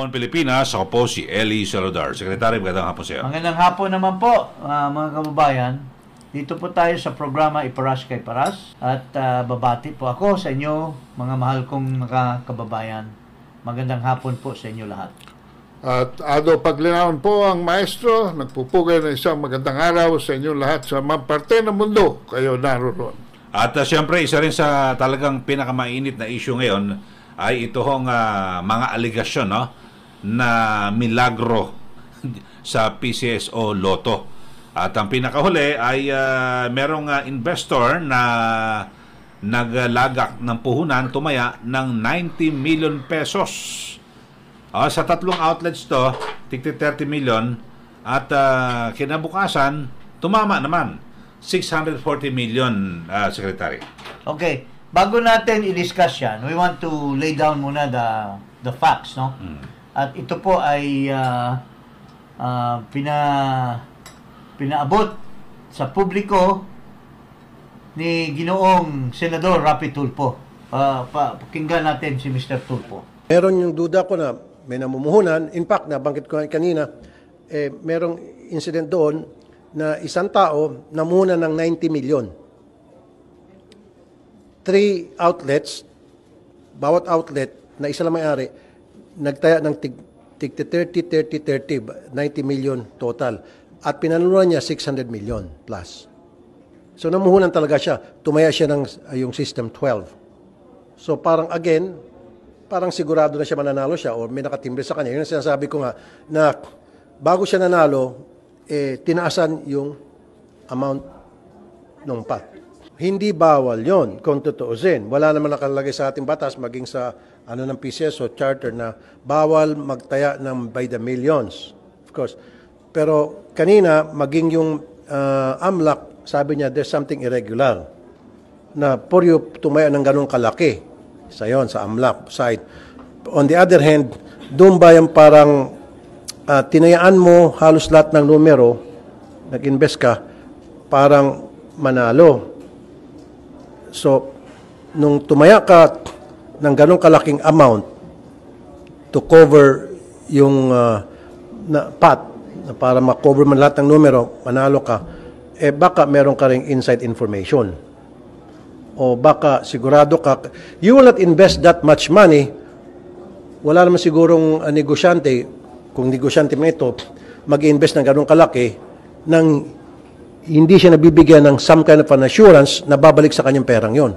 Hapon, Pilipinas. Ako po si Eli Saludar. Sekretary, magandang hapon sa iyo. Magandang hapon naman po, mga kababayan. Dito po tayo sa programa Iparas kay Paras. At babati po ako sa inyo, mga mahal kong mga kababayan. Magandang hapon po sa inyo lahat. At Ado Paglinaon po ang maestro. Nagpupugay ng isang magandang araw sa inyo lahat sa mga parte ng mundo. Kayo naroon. At siyempre, isa rin sa talagang pinakamainit na issue ngayon ay ito hong mga aligasyon, no, na milagro sa PCSO Lotto. At ang pinakahuli ay merong investor na naglagak ng puhunan, tumaya ng 90 million pesos. Sa tatlong outlets to, tigti 30 million at kinabukasan, tumama naman 640 million, Secretary. Okay, bago natin i-discuss yan, we want to lay down muna the facts, no? At ito po ay pinaabot sa publiko ni Ginoong Senador Rapi Tulfo. Pakinggan natin si Mr. Tulfo. Meron yung duda ko na may namumuhunan. In fact, nabanggit ko kanina, merong incident doon na isang tao namuna ng 90 million. 3 outlets, bawat outlet na isa lang may-ari, nagtaya ng tig 30, 90 million total. At pinanununan niya 600 million plus. So namuhunan talaga siya. Tumaya siya ng yung system 12. So parang again, parang sigurado na siya mananalo siya o may nakatimbre sa kanya. Yun ang sinasabi ko nga na bago siya nanalo, tinaasan yung amount ng pot. Hindi bawal yon kung tutuusin. Wala naman nakalagay sa ating batas maging sa ng PCSO charter na bawal magtaya ng by the millions. Of course. Pero kanina, maging yung AMLAC, sabi niya, there's something irregular. Na for you tumaya ng ganong kalaki. Sa yon, sa AMLAC side. On the other hand, doon ba yung parang tinayaan mo halos lahat ng numero, nag-invest ka, parang manalo. So, nung tumaya ka ng ganong kalaking amount to cover yung pot, na para ma-cover man lahat ng numero, manalo ka, baka meron ka ring inside information. O baka sigurado ka, you will not invest that much money, wala naman sigurong negosyante, kung negosyante man ito, mag-invest ng ganong kalaki, nang hindi siya nabibigyan ng some kind of an assurance na babalik sa kanyang perang yon,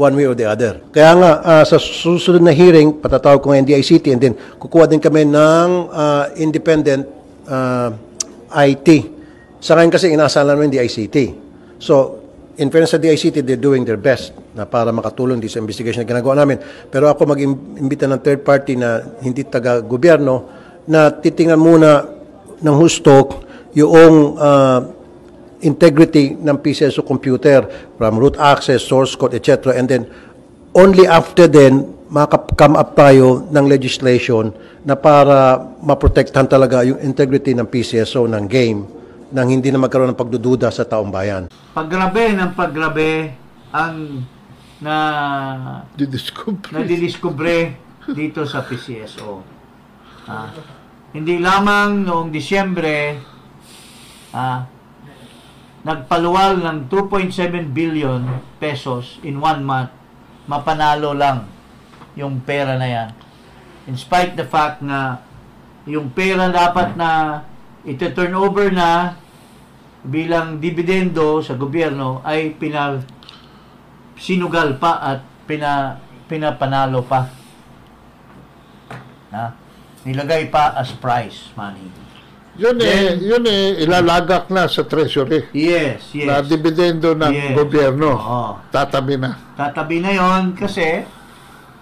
one way or the other. Kaya nga, sa susunod na hearing, patatawag ko ng DICT, and then kukuha din kami ng independent IT. Sa ngayon kasi inaasahan namin yung DICT. So, in fairness sa DICT, they're doing their best na para makatulong din sa investigation na ginagawa namin. Pero ako mag-imbita ng third party na hindi taga-gobyerno na titingnan muna ng husto yung integrity ng PCSO computer from root access, source code, etc. And then, only after then, maka-come up tayo ng legislation na para maprotektahan talaga yung integrity ng PCSO ng game nang hindi na magkaroon ng pagdududa sa taong bayan. Paggrabe ng paggrabe ang nadidiskubre dito sa PCSO. Hindi lamang noong Disyembre nagpaluwal ng 2.7 billion pesos in 1 month, mapanalo lang yung pera na yan. In spite the fact na yung pera dapat na ito-turn over na bilang dividendo sa gobyerno ay sinugal pa at pinapanalo pa. Nilagay pa as prize money. Yun ilalagak na sa treasury. Yes. Na dividendo ng gobyerno. Tatabi na. Tatabi na yon kasi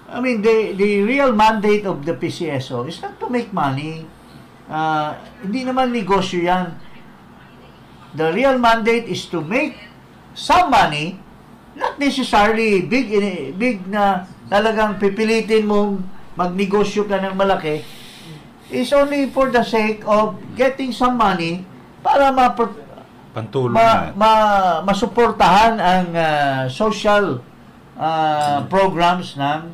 I mean, the real mandate of the PCSO is not to make money. Hindi naman negosyo yan. The real mandate is to make some money, not necessarily big na talagang pipilitin mong magnegosyo ka ng malaki. It's only for the sake of getting some money para masuportahan ang social programs ng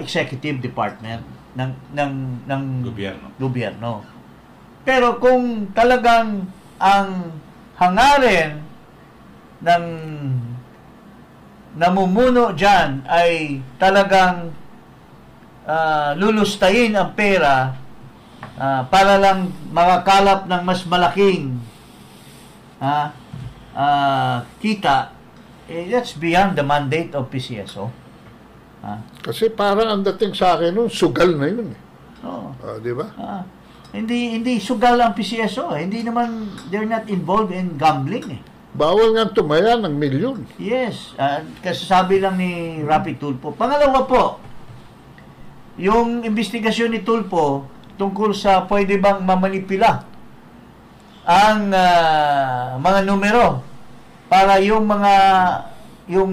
executive department ng Gobyerno. Pero kung talagang ang hangarin ng namumuno dyan ay talagang lulustayin ang pera para lang makakalap ng mas malaking kita, that's beyond the mandate of PCSO. Kasi parang ang dating sa akin nun, sugal na yun. Oo. Di ba? Hindi sugal ang PCSO. Hindi naman, they're not involved in gambling. Bawal nga tumaya ng milyon. Yes. Kasi sabi lang ni Rapi Tulfo. Pangalawa po, yung investigasyon ni Tulfo tungkol sa pwede bang mamanipula ang mga numero para yung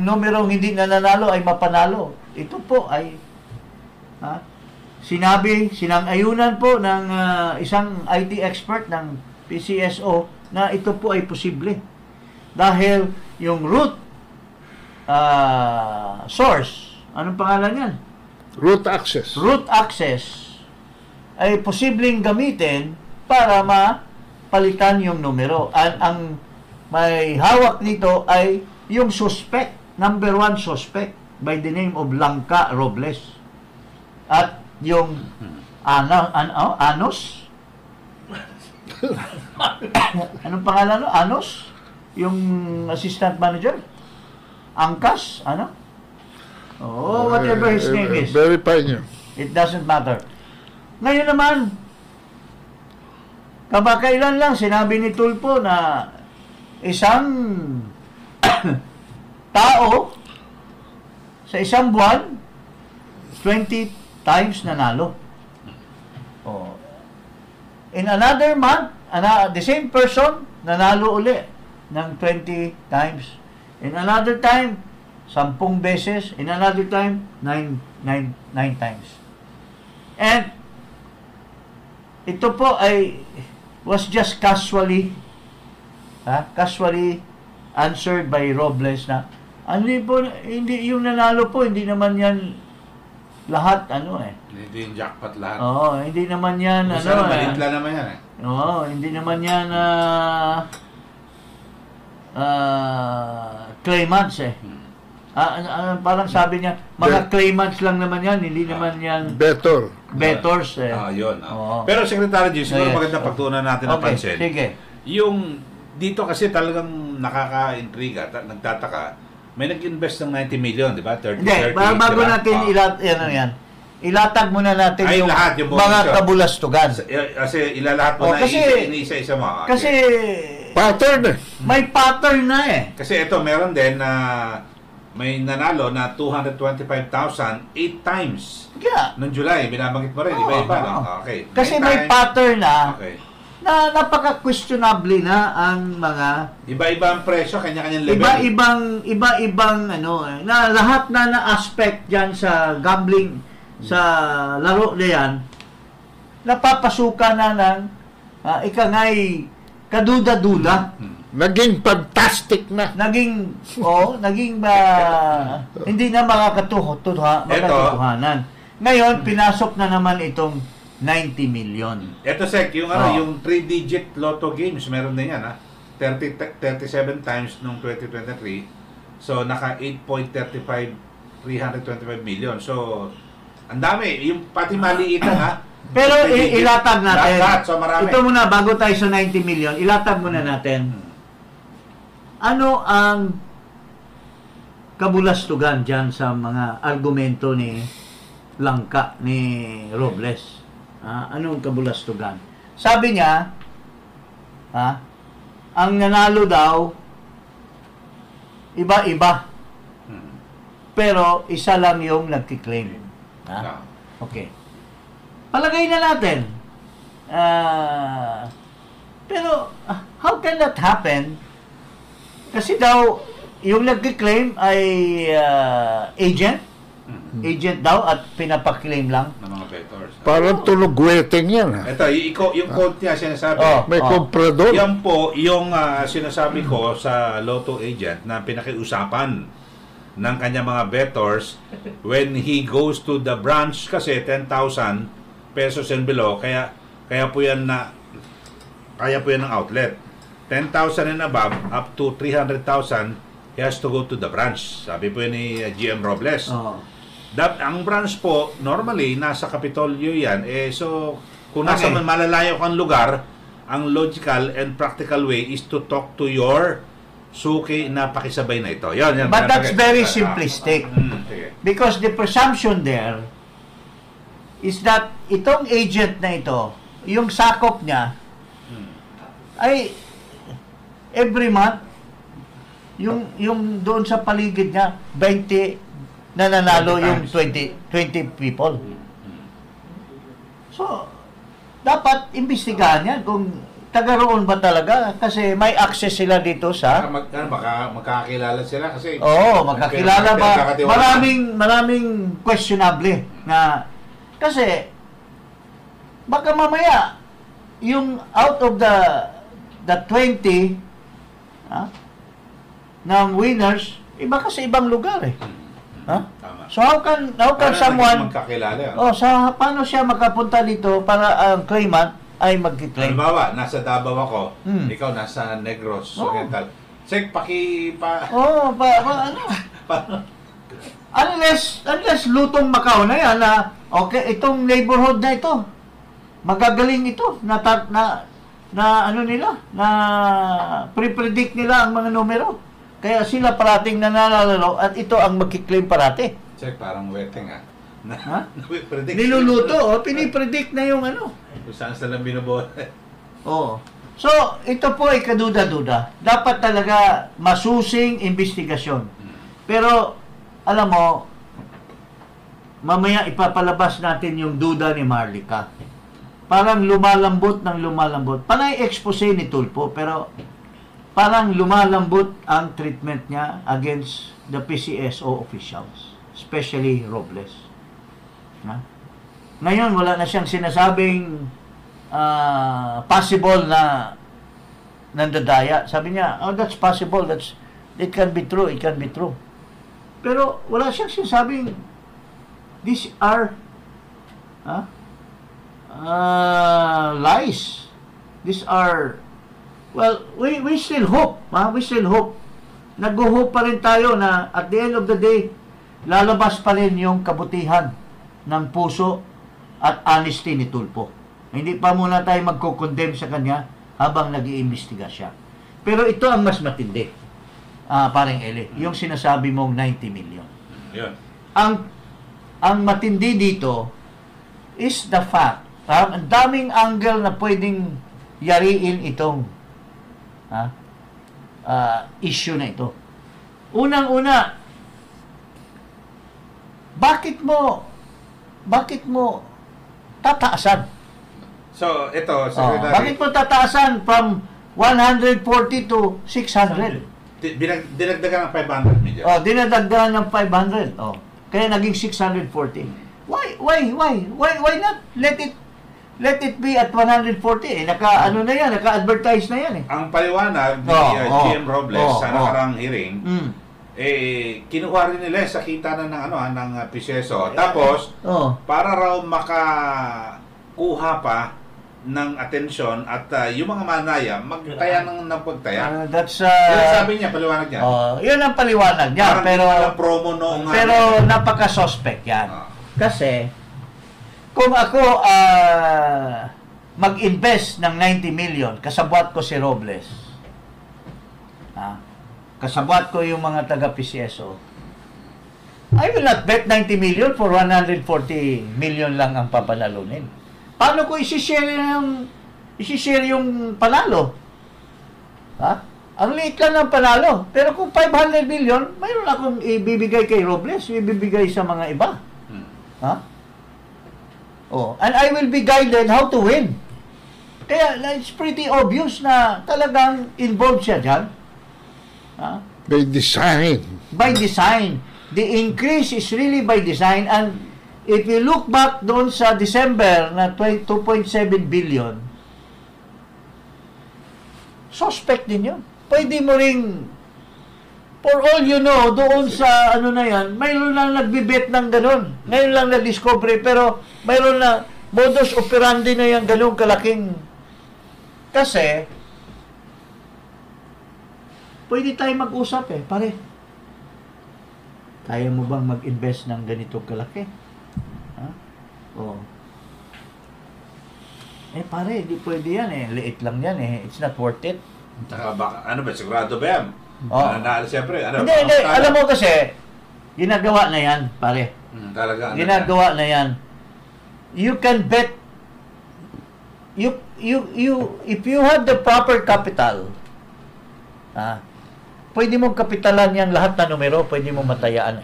numerong hindi nananalo ay mapanalo. Ito po ay sinang-ayunan po ng isang IT expert ng PCSO na ito po ay posible. Dahil yung root source, anong pangalan yan? Root access. Root access ay posibleng gamitin para mapalitan yung numero. Ang may hawak nito ay yung suspect, number 1 suspect by the name of Langka Robles. At yung Anos? Anong pangalan no? Anos? Yung assistant manager? Angkas? Ano? Oh, whatever his name is. Verify nyo. It doesn't matter. Ngayon naman, kamakailan lang sinabi ni Tulfo na isang tao sa isang buwan 20 times nanalo. Oh. In another month, the same person nanalo uli ng 20 times. In another time, 10 beses. In another time, 9 times. And ito po ay was just casually answered by Robles na hindi yung nanalo po, hindi naman yan lahat Hindi yung jackpot lahat. Oo, hindi naman yan Maliit lang naman yan Oo, hindi naman yan claimants parang sabi niya, mga claimants lang naman yan, hindi naman yan bettors yun. Oo. Pero Secretary G, siguro Yes. maganda pagtunan natin ng pansin. Sige. Yung dito kasi talagang nakaka-intriga, nagtataka. May nag-invest ng 90 million, di ba? 30, Hindi, bago diba? natin ilatag muna natin yung lahat, yung mga bonus. kabulastugan. Kasi ilalahat mo na isa-isa mo. Okay. Kasi Pattern may pattern na Kasi ito, meron din na may nanalo na 225,000 8 times. Yeah. Noong July, binabanggit mo rin, iba-iba. No? Okay. Kasi 9 may times. pattern na Okay. na napaka-questionable na ang mga Iba-iba ang presyo, kanya-kanyang level. iba-ibang na lahat na aspect diyan sa gambling sa laro na yan napapasukan na ng ikangay kaduda-duda. Naging fantastic na. Naging hindi na makakatotohanan. Ngayon, pinasok na naman itong 90 million. Ito, Sek, yung yung 3-digit lotto games, meron din yan, 37 times noong 2023. So, naka 8.35, 325 million. So, ang dami. Yung pati maliitan, Pero ilatag natin. Lahat, so marami. Ito muna, bago tayo sa 90 million, ilatag muna natin. Ano ang kabulastugan dyan sa mga argumento ni Langka, ni Robles? Anong kabulastugan? Sabi niya, ang nanalo daw, iba-iba. Pero isa lang yung nagkiklaim. Okay. Palagay na natin. Pero, how can that happen? Kasi daw, yung nagkiklaim ay agent. Agent daw at pinapaklaim lang. ng mga bettors. Parang tunog wetting yan. Ito, yung code niya sinasabi. May komprador. Yan po yung sinasabi ko sa lotto agent na pinakiusapan ng kanya mga bettors when he goes to the branch kasi 10,000 pesos and below, kaya po yan ng outlet. 10,000 and above, up to 300,000, he has to go to the branch. Sabi po yan ni GM Robles. Oo. Ang branch po, normally, nasa Kapitolyo yan. So, kung nasa Okay. malalayo kang lugar, ang logical and practical way is to talk to your suki na pakisabay na ito. Yan. But that's very simplistic. Sige. Because the presumption there is that itong agent na ito, yung sakop niya, ay every month, yung doon sa paligid niya, 20 na nanalo 20 yung 20 people. So, dapat imbestigahan yan kung taga roon ba talaga, kasi may access sila dito sa Magkakilala sila kasi magkakilala ba? Maraming questionable na, kasi baka mamaya yung out of the 20 ng winners, iba ka sa ibang lugar eh. Tama. So how can someone magkakilala? paano siya makapunta dito para ang claimant ay mag-claim? Halimbawa, nasa Davao ako, Hmm. ikaw nasa Negros Oh. Oriental. Sek, Paano? Unless lutong Macau na yan na okay, itong neighborhood na ito magagaling ito na pre-predict nila ang mga numero. Kaya sila parating nananalo at ito ang magki-claim parati. Sek, parang weteng Ha? Predict. Niluluto, pinipredict na yung Kung saan sila binubuhay. Oo. So, ito po ay kaduda-duda. Dapat talaga masusing investigasyon. Pero, alam mo, mamaya ipapalabas natin yung duda ni Marlica. Parang lumalambot. Panay expose ni Tulfo, pero parang lumalambot ang treatment niya against the PCSO officials, especially Robles. Ngayon, wala na siyang sinasabing possible na nandadaya. Sabi niya, that's possible. It can be true. Pero wala siyang sinasabing these are lies. These are, well, we still hope. We still hope. Nag-hope pa rin tayo na at the end of the day, lalabas pa rin yung kabutihan ng puso at honesty ni Tulfo. Hindi pa muna tayo magko-condemn sa kanya habang nag-iimbestiga siya. Pero ito ang mas matindi, parang Eli, yung sinasabi mong 90 million. Yun. Ang matindi dito is the fact, ang daming angle na pwedeng yariin itong issue na ito. Unang-una, bakit mo tataasan? So, ito, Secretary. Bakit mo tataasan from 140 to 600? Dinagdagan ng 500 million. Dinadagdagan ng 500. Kaya naging 640. Why not let it be at 140? Naka-advertise na yan eh. Ang paliwanag ni GM Robles sa nakarang hearing, kinuha rin nila sa kita ng PCSO. Tapos, para raw makakuha pa ng atensyon at yung mga manaya, magtaya ng pagtaya. Yan sabi niya, paliwanag niya. Yun ang paliwanag niya. Parang promo noong pero napaka-suspect yan. Kasi, kung ako mag-invest ng 90 million, kasabwat ko si Robles, kasabwat ko yung mga taga-PCSO, I will not bet 90 million for 140 million lang ang papanalunin. Paano ko isi-share yung panalo? Ang liit lang ng panalo. Pero kung 500 million, mayroon akong ibibigay kay Robles, ibibigay sa mga iba. And I will be guided how to win. Kaya it's pretty obvious na talagang involved siya dyan. By design. By design. The increase is really by design. And if you look back doon sa December na 2.7 billion, suspect din yun. For all you know, doon sa ano na yan, mayroon lang nagbibet ng ganun. Ngayon lang na-discover, pero mayroon na modus operandi na yan ganun kalaking. Kasi, pwede tayo mag-usap pare. Kaya mo bang mag-invest ng ganitong kalaki? Ha? Oh. Pare, di pwede yan liit lang yan It's not worth it. Ano ba, sigurado ba yan? Siyempre, hindi. Alam mo kasi, ginagawa na yan, pare. Talaga. Ginagawa na yan. You can bet, if you have the proper capital, pwede mong kapitalan yan lahat na numero, pwede mong matayaan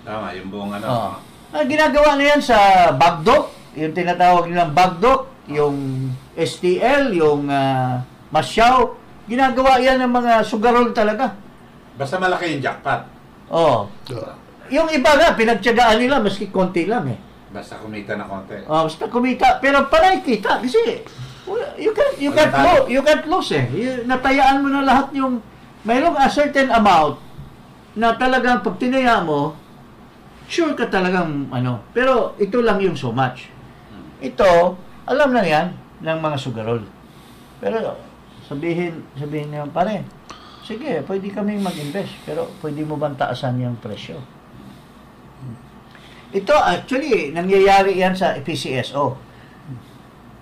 Tama, yung buong ginagawa na yan sa bagdok, yung tinatawag nilang bagdok, yung STL, yung Masyaw, ginagawa yan ng mga sugarol talaga. Basta malaki yung jackpot. Yung iba nga, pinagtyagaan nila, maski konti lang Basta kumita na konti. Basta kumita, pero panay kita, kasi you can't lose natayaan mo na lahat yung, mayroong a certain amount na talagang pag tinaya mo, sure ka talagang pero ito lang yung so much. Ito, alam na yan ng mga sugarol. Pero sabihin niyo, pare, sige, pwede kaming mag-invest, pero pwede mo bang taasan yung presyo? Ito, actually, nangyayari yan sa PCSO.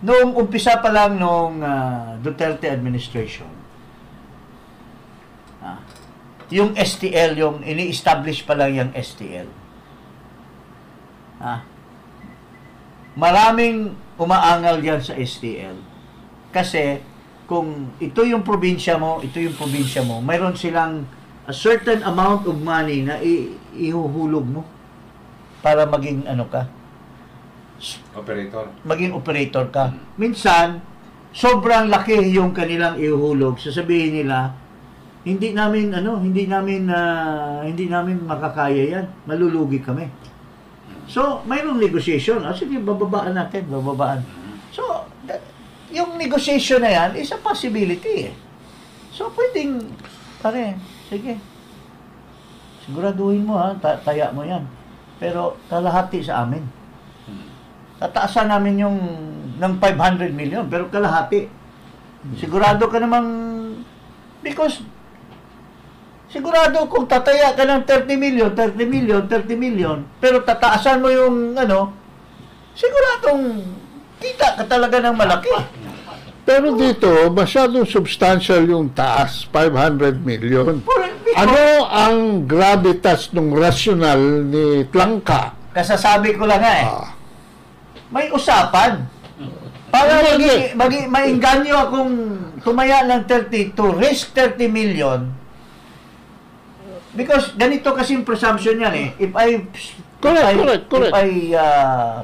Noong umpisa pa lang noong Duterte administration, yung STL, yung ini-establish pa lang yung STL. Maraming umaangal yan sa STL. Kasi, kung ito yung probinsya mo, mayroon silang a certain amount of money na ihuhulog mo para maging Operator. Maging operator ka. Minsan, sobrang laki yung kanilang ihuhulog. Sasabihin nila, hindi namin makakaya yan. Malulugi kami. So, mayroong negotiation. Sige, bababaan natin. So, yung negotiation na yan is a possibility So, pwedeng, pare, sige. Siguraduhin mo taya mo yan. Pero, kalahati sa amin. Tataasan namin yung ng 500 million, pero kalahati. Sigurado ka namang, because, sigurado kung tataya ka ng 30 million, pero tataasan mo yung siguradong kita ka talaga ng malaki. Pero dito, masyadong substantial yung taas, 500 million. Ano ang gravitas ng rasyonal ni Tlangka? Kasasabi ko lang may usapan. Para mainganyo akong tumaya ng 30 to risk 30 million. Because ganito kasing presumption yan If I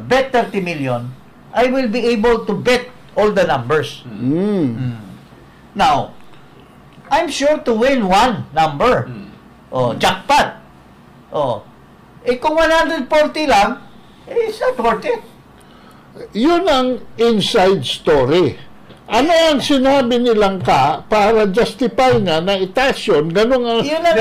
bet 30 million, I will be able to bet all the numbers. Now, I'm sure to win one number. Jackpot. Kung 140 lang, it's not worth it. Yun ang inside story. Ano ang sinabi nilang para justify na itaas yun? Ganun ang yun ang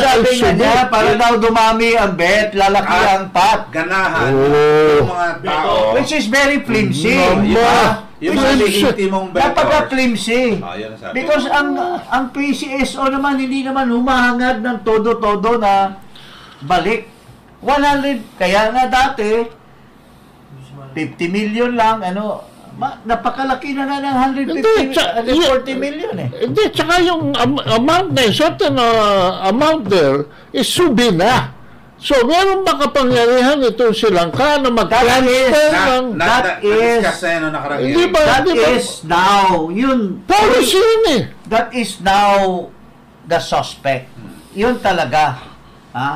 sabi niya, para daw dumami ang bet, lalaki ang pot. Ganahan ng mga tao. Which is very flimsy. Yung legitimong bet. Napaka-flimsy. Because ang PCSO naman, hindi naman humahangad ng todo-todo na balik. 100, kaya nga dati, 50 million lang, napakalaki na ng 140 million Hindi, tsaka yung amount na certain amount there is subi na. So, meron ba kapangyarihan itong silang na mag-transfer ng... That is now the suspect. Yun talaga.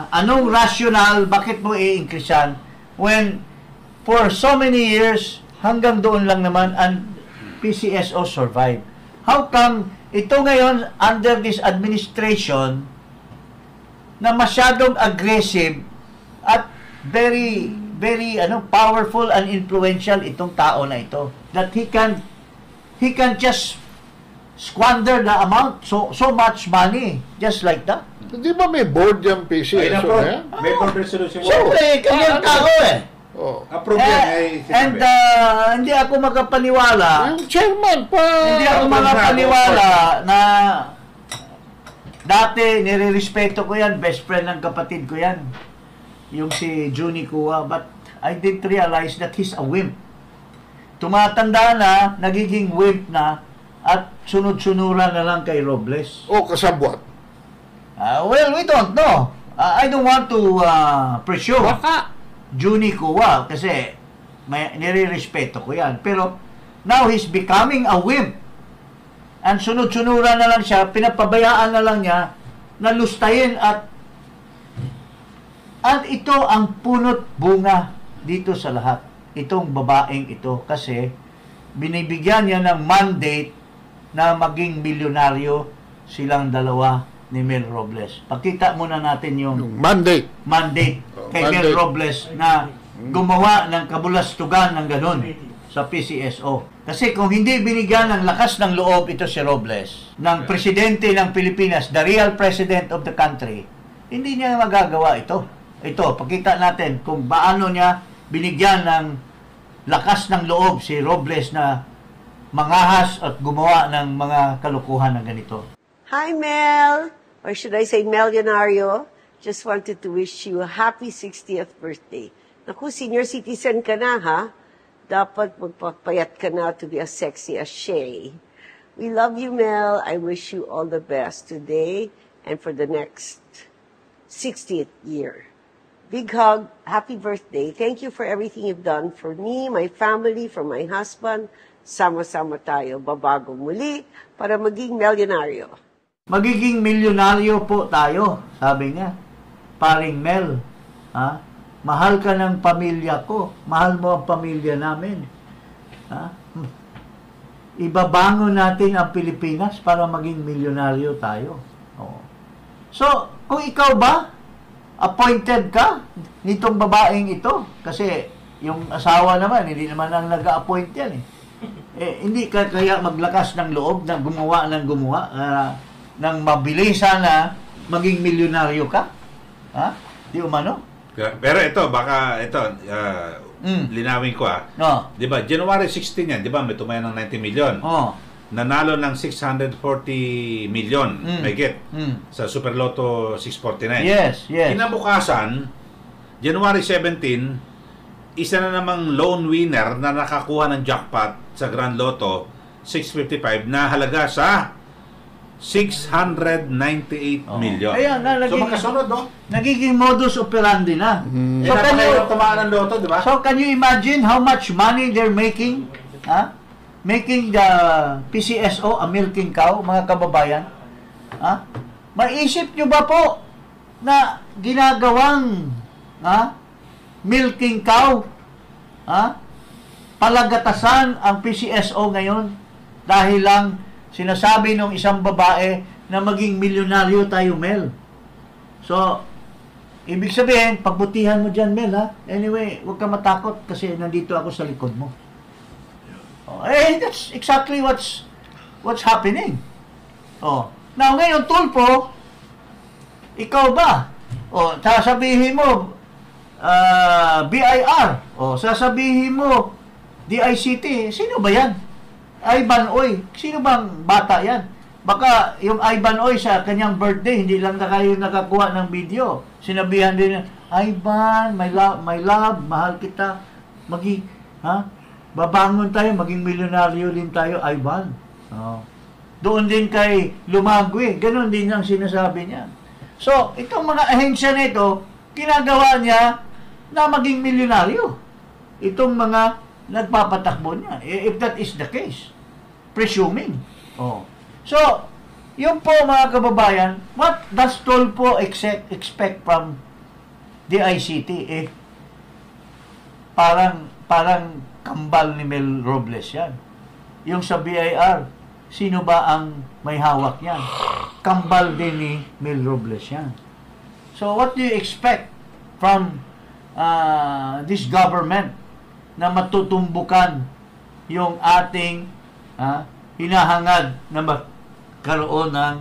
Anong rational, bakit mo i-increasean when for so many years, hanggang doon lang naman ang PCSO survive. How come ito ngayon under this administration na masyadong aggressive at very powerful and influential itong tao na ito, that he can just squander the amount, so much money just like that. Di ba may board yung Ay, PCSO na-approve. na yan? May board resolution. Siyempre, kanyang tao eh. Oh. Approve yan. And hindi ako makapaniwala. Yung chairman pa. Hindi ako makapaniwala na dati nire-respeto ko yan, best friend ng kapatid ko yan. Yung si Juni Kua. But I didn't realize that he's a wimp. Tumatanda na, nagiging wimp na, at sunod-sunuran na lang kay Robles. O kasabwat. Well, we don't know. I don't want to presume. Baka. Juni Kua, kasi nire-respeto ko yan. Pero now he's becoming a wimp. And sunod-sunuran na lang siya, pinapabayaan na lang niya na lustayin at ito ang punot bunga dito sa lahat. Itong babaeng ito kasi binibigyan niya ng mandate na maging milyonaryo silang dalawa ni Mel Robles. Pakita muna natin yung Mandate. kay Mel mandate. Robles na gumawa ng kabulastugan ng ganun sa PCSO. Kasi kung hindi binigyan ng lakas ng loob ito si Robles, ng presidente ng Pilipinas, the real president of the country, hindi niya magagawa ito. Ito, pakita natin kung paano niya binigyan ng lakas ng loob si Robles na mangahas at gumawa ng mga kalukuhan na ganito. Hi, Mel. Or should I say Melionario? Just wanted to wish you a happy 60th birthday. Naku, senior citizen ka na, ha? Dapat magpapayat ka na to be as sexy as Shay. We love you, Mel. I wish you all the best today and for the next 60th year. Big hug. Happy birthday. Thank you for everything you've done for me, my family, for my husband. Sama-sama tayo, babago muli para maging milyonaryo. Magiging milyonaryo po tayo, sabi niya. Paring Mel, ha? Mahal ka ng pamilya ko. Mahal mo ang pamilya namin. Ha? Ibabangon natin ang Pilipinas para maging milyonaryo tayo. Oo. So, kung ikaw ba, appointed ka nitong babaeng ito, kasi yung asawa naman, hindi naman ang nag-a-appoint yan eh. Hindi ka kaya maglakas ng loob na gumawa ng mabilisan na maging milyonaryo ka? Ha? Di umano? Pero ito, baka ito, linawin ko No. Di ba, January 16 yan, di ba, may tumaya ng 90 million. Oh. Nanalo ng 640 million, may get, sa Super Lotto 649. Yes, yes. Kinabukasan, January 17, isa na namang lone winner na nakakuha ng jackpot sa Grand Lotto 655 na halaga sa 698 million. Kaya So magkasunod, no? nagiging modus operandi na. So, kayo tamaan ng loto, di ba? So can you imagine how much money they're making? Ha? Making the PCSO a milking cow, mga kababayan? Ha? Maisip nyo ba po na ginagawang milking cow, palagatasan ang PCSO ngayon dahil lang sinasabi ng isang babae na maging milyonaryo tayo, Mel. So, ibig sabihin, pagbutihan mo dyan, Mel, ha? Anyway, huwag ka matakot kasi nandito ako sa likod mo. That's exactly what's happening. Now, ngayon, Tulfo, ikaw ba? Sasabihin mo, BIR. Sasabihin mo, DICT. Sino ba yan? Ivan Oy. Sino bang bata yan? Baka yung Ivan Oy sa kanyang birthday, hindi lang na kayo nakakuha ng video. Sinabihan din, Ivan, my love, mahal kita. Babangon tayo, maging milyonaryo din tayo, Ivan. Doon din kay Lumagwe. Ganon din ang sinasabi niya. So, itong mga ahensya na ito, ginagawa niya na maging milyonaryo. Itong mga nagpapatakbo niya. If that is the case. Presuming. So, yun po mga kababayan, what does Tulfo expect from DICT? Parang kambal ni Mel Robles yan. Yung sa BIR, sino ba ang may hawak yan? Kambal din ni Mel Robles yan. So, what do you expect from this government na matutumbukan yung ating hinahangad na magkaroon ng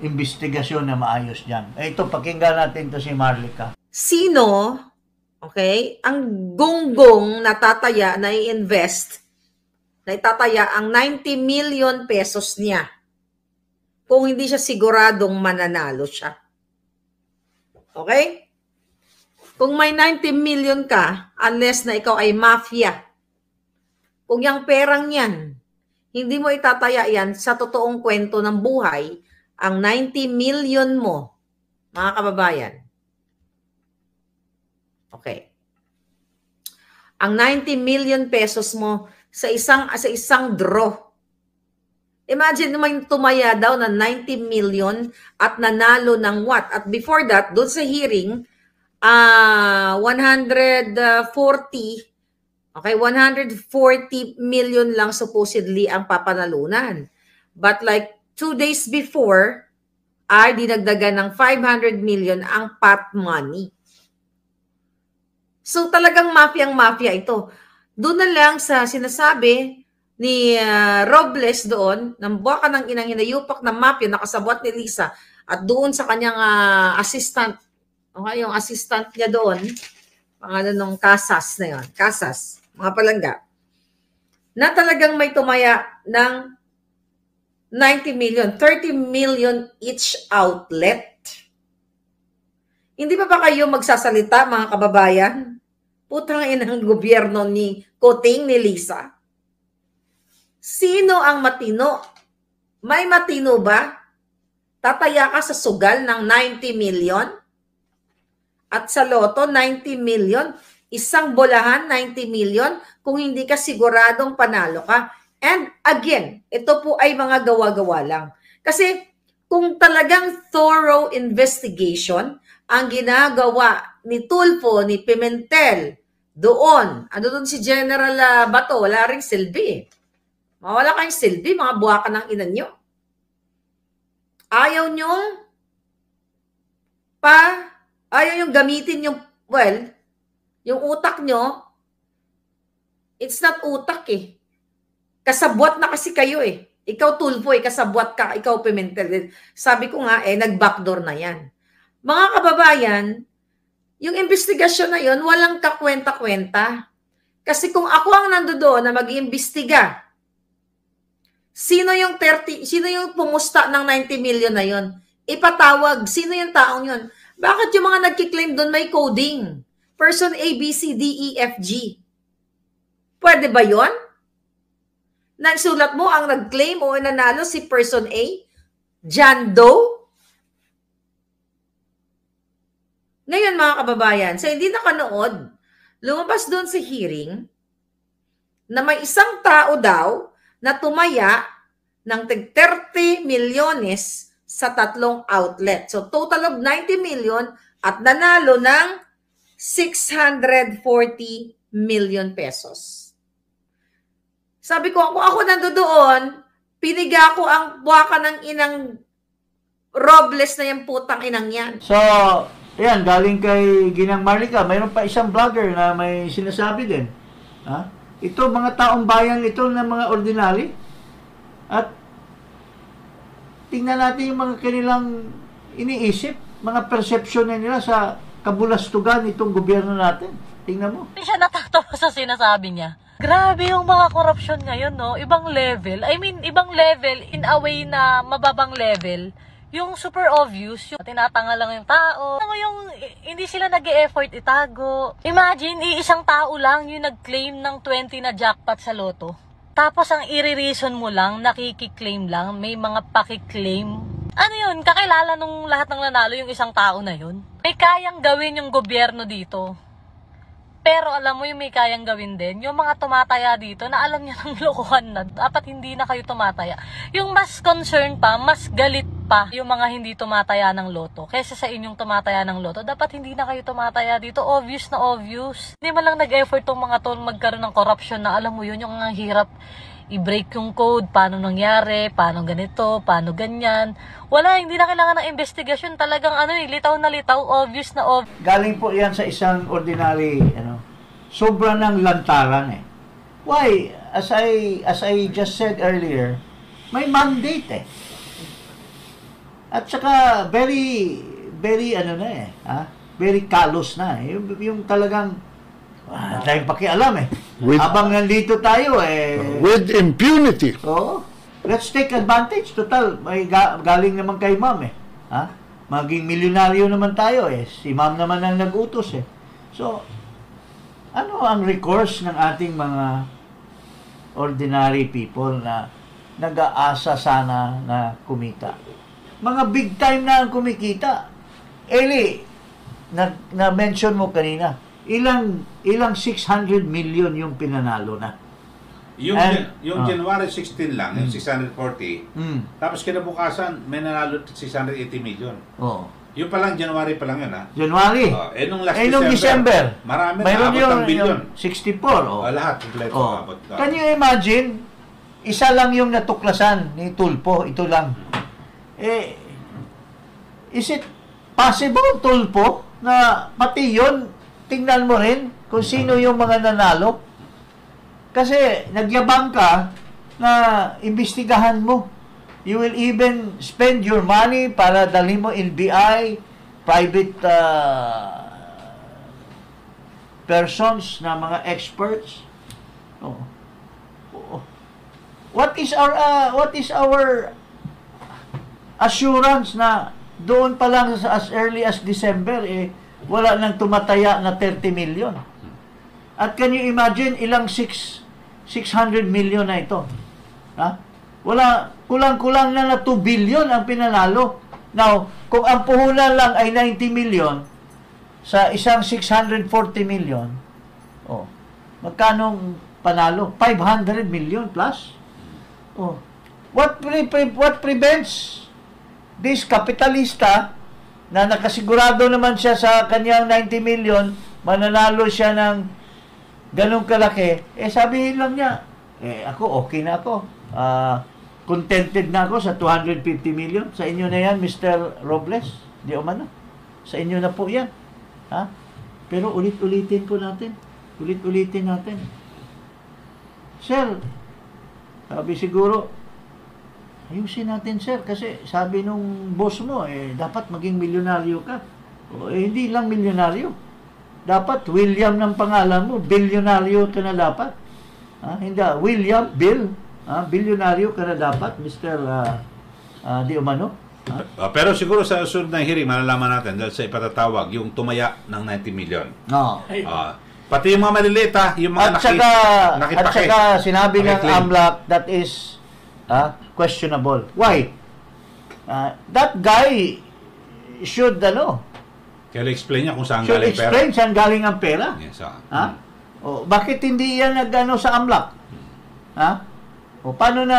investigasyon na maayos dyan. Ito, pakinggan natin to si Marlica. Sino, okay, ang gonggong natataya na i-invest, na itataya ang 90 million pesos niya kung hindi siya siguradong mananalo siya. Okay? Kung may 90 million ka, unless na ikaw ay mafia, kung yung perang yan, hindi mo itataya yan sa totoong kwento ng buhay, ang 90 million mo, mga kababayan. Okay. Ang 90 million pesos mo sa isang draw. Imagine naman tumaya daw ng 90 million at nanalo ng what? At before that, doon sa hearing, 140 million lang supposedly ang papanalunan. But like 2 days before, ay dinagdagan ng 500 million ang pot money. So talagang mafia ito. Doon na lang sa sinasabi ni Robles doon, ng buwaka ng inang hinayupak ng mafia, nakasabwat ni Lisa, at doon sa kanyang assistant, okay, yung assistant niya doon, pangalan ng Casas na yun, Casas, mga palangga, na talagang may tumaya ng 90 million, 30 million each outlet. Hindi pa ba kayo magsasalita, mga kababayan? Putang inang gobyerno ni Kuting, ni Lisa. Sino ang matino? May matino ba? Tataya ka sa sugal ng 90 million? At sa loto, 90 million? Isang bolahan, 90 million? Kung hindi ka siguradong panalo ka. And again, ito po ay mga gawa-gawa lang. Kasi kung talagang thorough investigation ang ginagawa ni Tulfo, ni Pimentel, doon, ano doon si General Bato, wala ring silbi. Mawala kayong silbi, mga buwaka ng ina nyo. Ayaw nyong gamitin yung, well, yung utak nyo, it's not utak eh. Kasabwat na kasi kayo eh. Ikaw Tulfo eh, kasabwat ka, ikaw Pimentel. Sabi ko nga eh, nag-backdoor na yan. Mga kababayan, yung investigasyon na yon walang kakwenta-kwenta. Kasi kung ako ang nandoon na mag-iimbestiga, sino yung pumusta ng 90 million na yon? Ipatawag, sino yung taong yon? Bakit yung mga nagkiklaim doon may coding? Person A, B, C, D, E, F, G. Pwede ba yon? Nagsulat mo ang nag-claim o nanalo si person A, John Doe? Ngayon mga kababayan, sa hindi nakanood, lumabas doon sa hearing na may isang tao daw na tumaya ng 30 milyones sa 3 outlet. So total of 90 million at nanalo ng 640 million pesos. Sabi ko, kung ako nandoon, piniga ko ang buwaka ng inang Robles na yung putang inang yan. So, ayan, galing kay Ginang Marlica, mayroon pa isang vlogger na may sinasabi din. Ha? Ito, mga taong bayan ito na mga ordinary. At tingnan natin yung mga kanilang iniisip, mga perception nila sa kabulastugan itong gobyerno natin. Tingnan mo. Hindi siya natatawa sa sinasabi niya. Grabe yung mga korupsyon ngayon, no? Ibang level. I mean, ibang level in a way na mababang level. Yung super obvious, yung tinatanga lang yung tao. Yung hindi sila nag-e-effort itago. Imagine, isang tao lang yung nag-claim ng 20 na jackpot sa loto. Tapos ang i-reason mo lang, nakiki-claim lang, may mga paki-claim. Ano yun? Kakilala nung lahat ng nanalo yung isang tao na yun. May kayang gawin yung gobyerno dito. Pero alam mo yung may kayang gawin din, yung mga tumataya dito na alam niya ng lokohan na, dapat hindi na kayo tumataya. Yung mas concern pa, mas galit pa yung mga hindi tumataya ng loto. Kaysa sa inyong tumataya ng loto, dapat hindi na kayo tumataya dito. Obvious na obvious. Hindi man lang nag-effort tong mga tol magkaroon ng corruption na alam mo yun, yung ang hirap i-break yung code, paano nangyari, paano ganito, paano ganyan. Wala, hindi na kailangan ng investigasyon. Talagang litaw na litaw, obvious na obvious. Galing po yan sa isang ordinary, sobra ng lantaran eh. Why? As I just said earlier, may mandate eh. At saka very ano na very callous na. Yung talagang tayong pakialam habang nandito tayo with impunity. Let's take advantage. Total, may galing naman kay ma'am Maging milyonaryo naman tayo Si ma'am naman ang nag-utos So, ano ang recourse ng ating mga ordinary people na nag-aasa sana na kumita? Mga big time na ang kumikita. Eli, na-mention mo kanina, ilang 600 million yung pinanalo na. Yung January 16 lang, yung 640, tapos kinabukasan, may nanalo 680 million. Yung palang January pa lang yun, January. Nung last nung December. Marami mayroon na abot ng billion. 64. Lahat, kompleto abot. Can you imagine, isa lang yung natuklasan ni Tulfo, ito lang. Is it possible, Tulfo, na pati yun, tingnan mo rin kung sino yung mga nanalo? Kasi nagyabang ka na imbestigahan mo. You will even spend your money para dalhin mo NBI, private persons na mga experts. What is our assurance na doon pa lang as early as December wala nang tumataya na 30 million? At can you imagine ilang 600 million na ito? Wala, kulang-kulang na 2 billion ang pinanalo. Now, kung ang puhunan lang ay 90 million sa isang 640 million, magkano panalo? 500 million plus? What prevents this kapitalista na nakasigurado naman siya sa kanyang 90 million, mananalo siya ng ganong kalaki, sabihin lang niya, ako, okay na ako. Contented na ako sa 250 million. Sa inyo na yan, Mr. Robles. Di umano. Sa inyo na po yan. Pero ulit-ulitin po natin. Ulit-ulitin natin. Sir, sabi siguro, ayusin natin, sir. Kasi sabi nung boss mo, dapat maging milyonaryo ka. Hindi lang milyonaryo. Dapat William ng pangalan mo. Bilyonaryo ka na dapat. Hindi, William, Bill. Bilyonaryo ka na dapat, Mr. Di umano. Pero siguro sa sunod na hearing, malalaman natin dahil sa ipatatawag, yung tumaya ng 90 million. Pati yung mga maliliit, yung mga nakipake. At saka sinabi ng AMLAC, that is questionable. Why? That guy should, kaya explain niya kung saan should galing pera. explain saan galing ang pera. Yes, bakit hindi yan sa AMLAC? Paano na,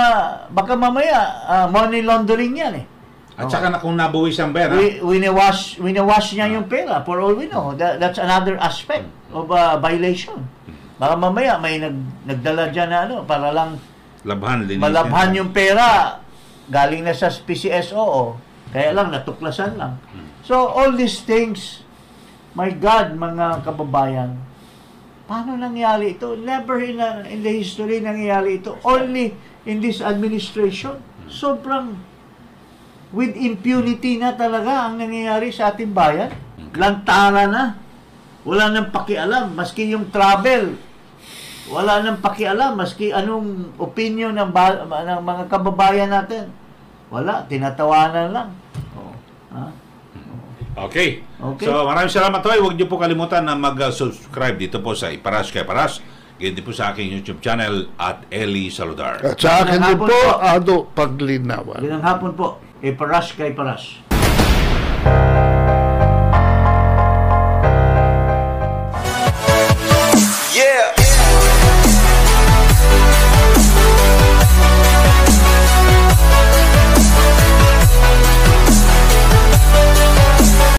baka mamaya, money laundering yan At saka kung nabuwis ang pera. Winawash niya yung pera. For all we know, that's another aspect of violation. Baka mamaya may nagdala dyan na para lang malabhan yung pera. Galing na sa PCSO. Kaya lang, natuklasan lang. So, all these things, my God, mga kababayan, paano nangyari ito? Never in the history nangyari ito. Only in this administration. Sobrang with impunity na talaga ang nangyayari sa ating bayan. Lantara na. Wala nang pakialam. Maski yung travel, wala nang pakialam. Maski anong opinion ng mga kababayan natin. Wala. Tinatawanan lang. Okay. So, maraming salamat. Huwag niyo po kalimutan na mag-subscribe dito po sa Iparash kay Parash. Ganyan po sa aking YouTube channel at Eli Saludar. At sa akin din po, Ado Paglinawan. Ganang hapon po, Iparash kay Parash.